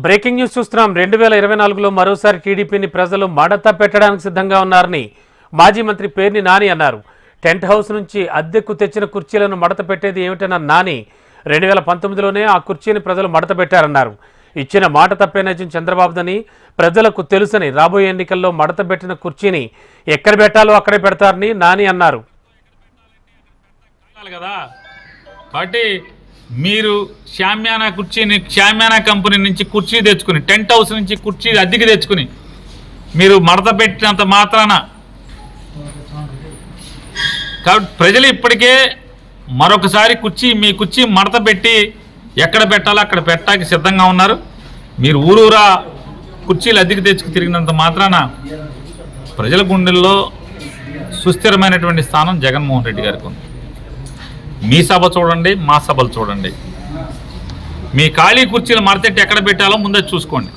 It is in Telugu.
బ్రేకింగ్ న్యూస్ చూస్తున్నాం. 2024లో మరోసారి టీడీపీని ప్రజలు మడత పెట్టడానికి సిద్ధంగా ఉన్నారని మాజీ మంత్రి పేర్ని నాని అన్నారు. టెంట్ హౌస్ నుంచి అద్దెకు తెచ్చిన కుర్చీలను మడత పెట్టేది ఏమిటన్న నాని 2019లోనే ఆ కుర్చీని ప్రజలు మడత పెట్టారన్నారు. ఇచ్చిన మాట తప్పే నిజం చంద్రబాబుదని ప్రజలకు తెలుసని రాబోయే ఎన్నికల్లో మడత పెట్టిన కుర్చీని ఎక్కడ పెట్టాలో అక్కడే పెడతారని నాని అన్నారు. కాబట్టి మీరు షామ్యానా కంపెనీ నుంచి కుర్చీ తెచ్చుకుని, టెంట్ హౌస్ నుంచి కుర్చీ అద్దెకి తెచ్చుకుని మీరు మడత పెట్టినంత మాత్రాన కాబట్టి ప్రజలు ఇప్పటికే మరొకసారి మీ కుర్చీ మడత పెట్టి ఎక్కడ పెట్టాలో అక్కడ పెట్టడానికి సిద్ధంగా ఉన్నారు. మీరు ఊరూరా కుర్చీలు అద్దెకి తెచ్చుకు తిరిగినంత మాత్రాన ప్రజల గుండెల్లో సుస్థిరమైనటువంటి స్థానం జగన్మోహన్ రెడ్డి గారికి ఉంది. మీ సభ చూడండి, మా సభలు చూడండి. మీ ఖాళీ కుర్చీలు మడతెట్టి ఎక్కడ పెట్టాలో ముందే చూసుకోండి.